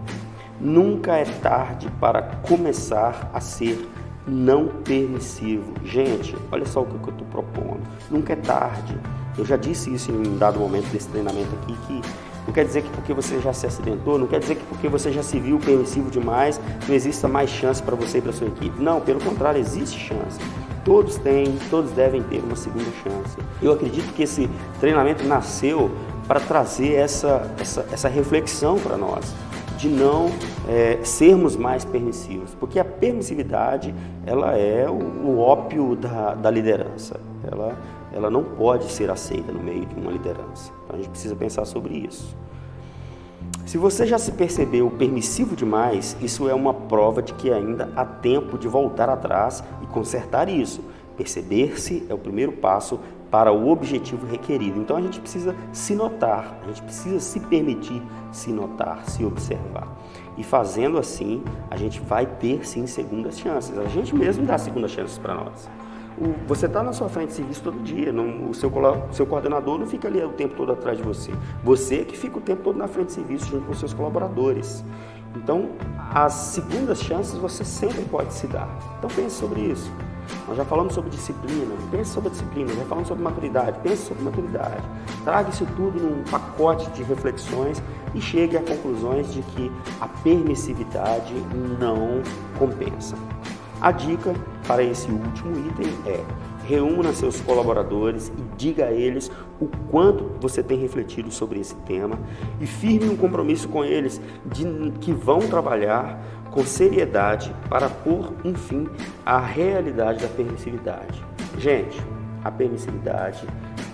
A: Nunca é tarde para começar a ser não permissivo. Gente, olha só o que eu estou propondo. Nunca é tarde. Eu já disse isso em um dado momento desse treinamento aqui, que não quer dizer que porque você já se acidentou, não quer dizer que porque você já se viu permissivo demais, não exista mais chance para você e para sua equipe. Não, pelo contrário, existe chance. Todos têm, todos devem ter uma segunda chance. Eu acredito que esse treinamento nasceu para trazer essa reflexão para nós, de não sermos mais permissivos, porque a permissividade ela é o ópio da liderança. Ela não pode ser aceita no meio de uma liderança. Então a gente precisa pensar sobre isso. Se você já se percebeu permissivo demais, isso é uma prova de que ainda há tempo de voltar atrás e consertar isso. Perceber-se é o primeiro passo para o objetivo requerido. Então a gente precisa se notar, a gente precisa se permitir se notar, se observar. E fazendo assim, a gente vai ter sim segundas chances. A gente mesmo dá segundas chances para nós. Você está na sua frente de serviço todo dia, o seu coordenador não fica ali o tempo todo atrás de você. Você que fica o tempo todo na frente de serviço junto com os seus colaboradores. Então, as segundas chances você sempre pode se dar. Então pense sobre isso. Nós já falamos sobre disciplina, pense sobre disciplina, já falamos sobre maturidade, pense sobre maturidade. Traga isso tudo num pacote de reflexões e chegue a conclusões de que a permissividade não compensa. A dica para esse último item é: reúna seus colaboradores e diga a eles o quanto você tem refletido sobre esse tema e firme um compromisso com eles de que vão trabalhar com seriedade para pôr um fim à realidade da permissividade. Gente, a permissividade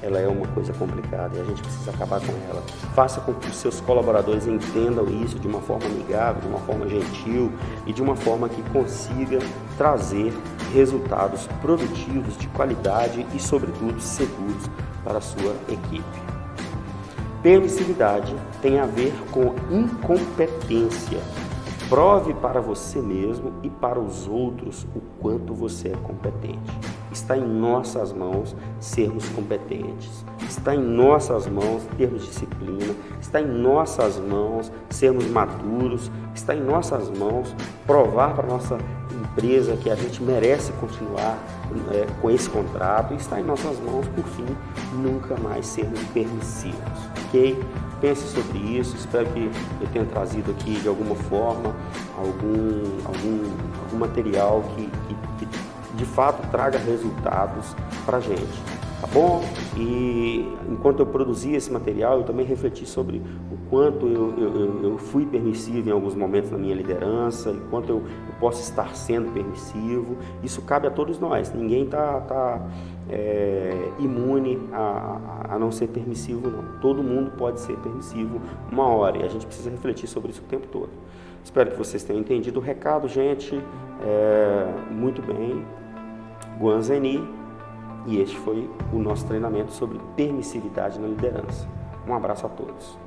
A: ela é uma coisa complicada e a gente precisa acabar com ela. Faça com que os seus colaboradores entendam isso de uma forma amigável, de uma forma gentil e de uma forma que consiga trazer resultados produtivos, de qualidade e, sobretudo, seguros para a sua equipe. Permissividade tem a ver com incompetência. Prove para você mesmo e para os outros o quanto você é competente. Está em nossas mãos sermos competentes. Está em nossas mãos termos disciplina. Está em nossas mãos sermos maduros. Está em nossas mãos provar para a nossa empresa que a gente merece continuar com esse contrato. E está em nossas mãos, por fim, nunca mais sermos permissivos. Ok? Pense sobre isso, espero que eu tenha trazido aqui de alguma forma algum material que de fato traga resultados para a gente, tá bom? E enquanto eu produzia esse material, eu também refleti sobre o quanto eu fui permissivo em alguns momentos na minha liderança, o quanto eu posso estar sendo permissivo. Isso cabe a todos nós, ninguém está imune a não ser permissivo, não. Todo mundo pode ser permissivo uma hora e a gente precisa refletir sobre isso o tempo todo. Espero que vocês tenham entendido o recado, gente. Muito bem. Guan Zeni, e este foi o nosso treinamento sobre permissividade na liderança. Um abraço a todos.